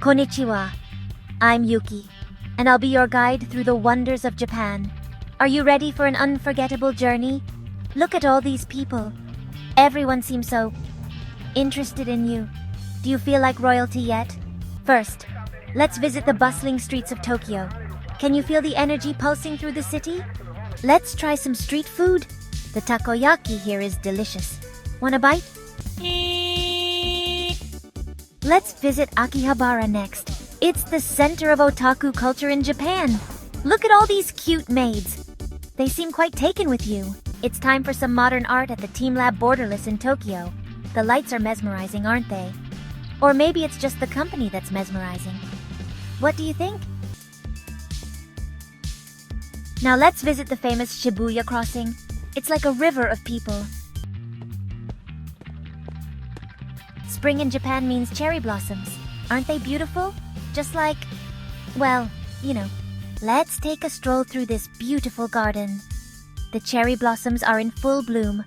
Konnichiwa. I'm Yuki, and I'll be your guide through the wonders of Japan. Are you ready for an unforgettable journey? Look at all these people. Everyone seems so interested in you. Do you feel like royalty yet? First, let's visit the bustling streets of Tokyo. Can you feel the energy pulsing through the city? Let's try some street food. The takoyaki here is delicious. Want a bite? Let's visit Akihabara next. It's the center of otaku culture in Japan. Look at all these cute maids. They seem quite taken with you. It's time for some modern art at the Team Lab Borderless in Tokyo. The lights are mesmerizing, aren't they? Or maybe it's just the company that's mesmerizing. What do you think? Now let's visit the famous Shibuya crossing. It's like a river of people. Spring in Japan means cherry blossoms. Aren't they beautiful? Just like, well, you know. Let's take a stroll through this beautiful garden. The cherry blossoms are in full bloom.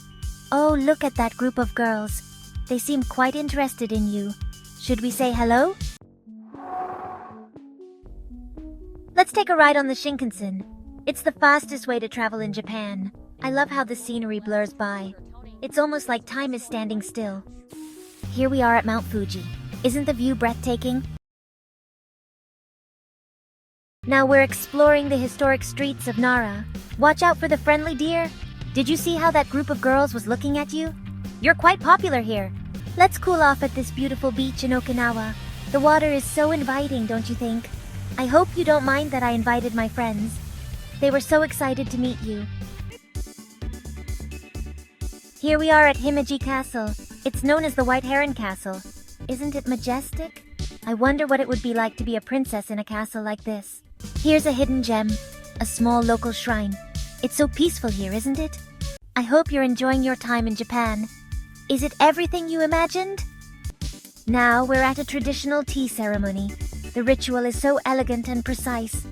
Oh, look at that group of girls. They seem quite interested in you. Should we say hello? Let's take a ride on the Shinkansen. It's the fastest way to travel in Japan. I love how the scenery blurs by. It's almost like time is standing still. Here we are at Mount Fuji. Isn't the view breathtaking? Now we're exploring the historic streets of Nara. Watch out for the friendly deer. Did you see how that group of girls was looking at you? You're quite popular here. Let's cool off at this beautiful beach in Okinawa. The water is so inviting, don't you think? I hope you don't mind that I invited my friends. They were so excited to meet you. Here we are at Himeji Castle. It's known as the White Heron Castle. Isn't it majestic? I wonder what it would be like to be a princess in a castle like this. Here's a hidden gem, a small local shrine. It's so peaceful here, isn't it? I hope you're enjoying your time in Japan. Is it everything you imagined? Now we're at a traditional tea ceremony. The ritual is so elegant and precise.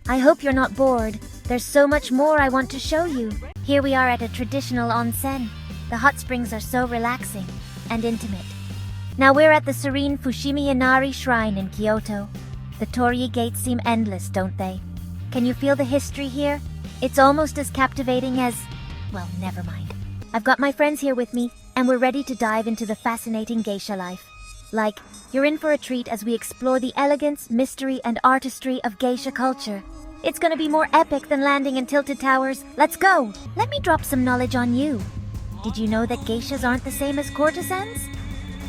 I hope you're not bored. There's so much more I want to show you. Here we are at a traditional onsen. The hot springs are so relaxing and intimate. Now we're at the serene Fushimi Inari Shrine in Kyoto. The torii gates seem endless, don't they? Can you feel the history here? It's almost as captivating as... well, never mind. I've got my friends here with me, and we're ready to dive into the fascinating geisha life. Like, you're in for a treat as we explore the elegance, mystery, and artistry of geisha culture. It's gonna be more epic than landing in Tilted Towers. Let's go! Let me drop some knowledge on you. Did you know that geishas aren't the same as courtesans?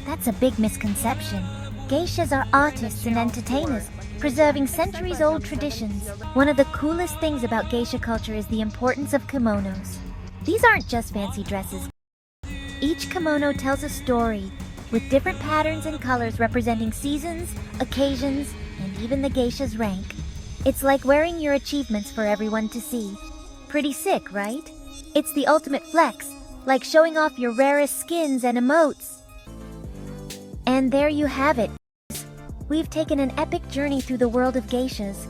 That's a big misconception. Geishas are artists and entertainers, preserving centuries-old traditions. One of the coolest things about geisha culture is the importance of kimonos. These aren't just fancy dresses. Each kimono tells a story, with different patterns and colors representing seasons, occasions, and even the geisha's rank. It's like wearing your achievements for everyone to see. Pretty sick, right? It's the ultimate flex, like showing off your rarest skins and emotes. And there you have it. We've taken an epic journey through the world of geishas.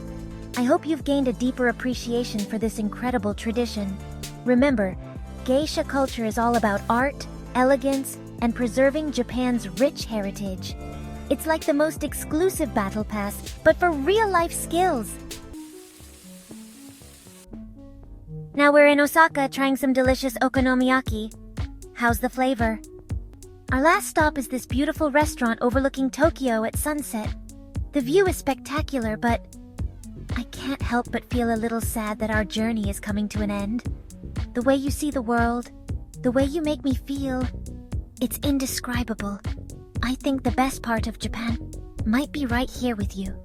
I hope you've gained a deeper appreciation for this incredible tradition. Remember, geisha culture is all about art, elegance, and preserving Japan's rich heritage. It's like the most exclusive battle pass, but for real-life skills. Now we're in Osaka trying some delicious okonomiyaki. How's the flavor? Our last stop is this beautiful restaurant overlooking Tokyo at sunset. The view is spectacular, but I can't help but feel a little sad that our journey is coming to an end. The way you see the world, the way you make me feel, it's indescribable. I think the best part of Japan might be right here with you.